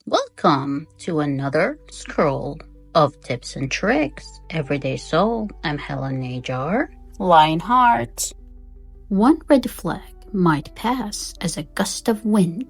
Welcome to another scroll of tips and tricks. Everyday Soul. I'm Helen Najar. Lionheart. One red flag might pass as a gust of wind,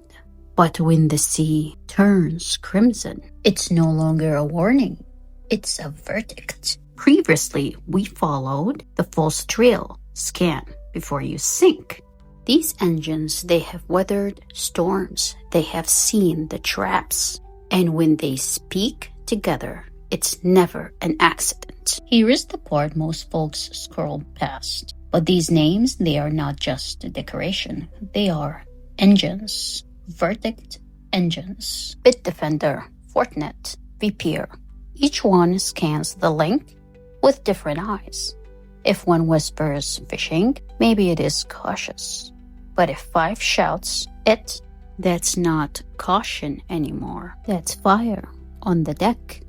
but when the sea turns crimson, it's no longer a warning. It's a verdict. Previously, we followed the false trail. Scan before you sink. These engines, they have weathered storms. They have seen the traps. And when they speak together, it's never an accident. Here is the part most folks scroll past. But these names, they are not just a decoration. They are engines. Verdict engines. Bitdefender, Fortinet, VPR. Each one scans the link with different eyes. If one whispers phishing, maybe it is cautious. But if 5 shouts it, that's not caution anymore. That's fire on the deck.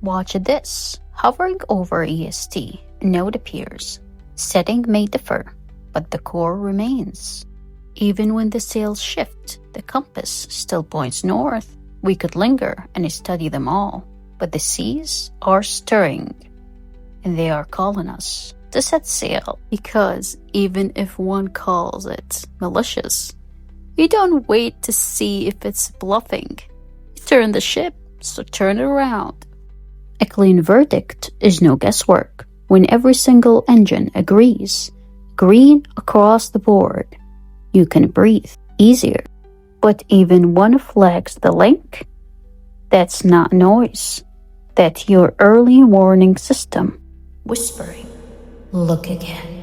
Watch this. Hovering over EST, a note appears. Setting may differ, but the core remains. Even when the sails shift, the compass still points north. We could linger and study them all, but the seas are stirring, and they are calling us to set sail, because even if one calls it malicious, you don't wait to see if it's bluffing. You turn the ship, so turn it around. A clean verdict is no guesswork when every single engine agrees. Green across the board. You can breathe easier. But even one flags the link, that's not noise. That's your early warning system whispering. Look again.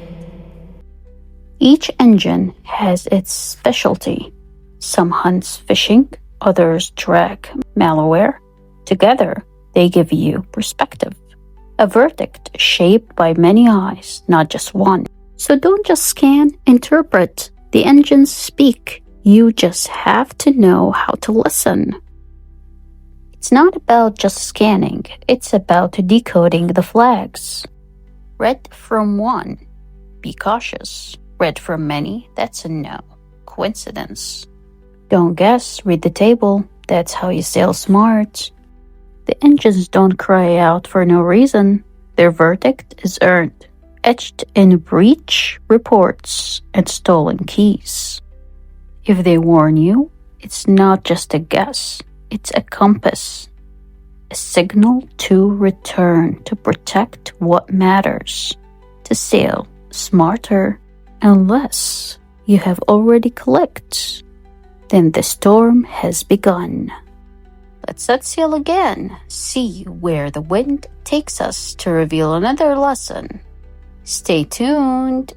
Each engine has its specialty. Some hunts phishing, others track malware. Together, they give you perspective. A verdict shaped by many eyes, not just one. So don't just scan, interpret. The engines speak. You just have to know how to listen. It's not about just scanning. It's about decoding the flags. Red from one, be cautious. Red from many, that's a no. Coincidence. Don't guess, read the table. That's how you sail smart. The engines don't cry out for no reason. Their verdict is earned, etched in breach reports and stolen keys. If they warn you, it's not just a guess. It's a compass. A signal to return, to protect what matters, to sail smarter. Unless you have already clicked, then the storm has begun. Let's set sail again, see where the wind takes us to reveal another lesson. Stay tuned.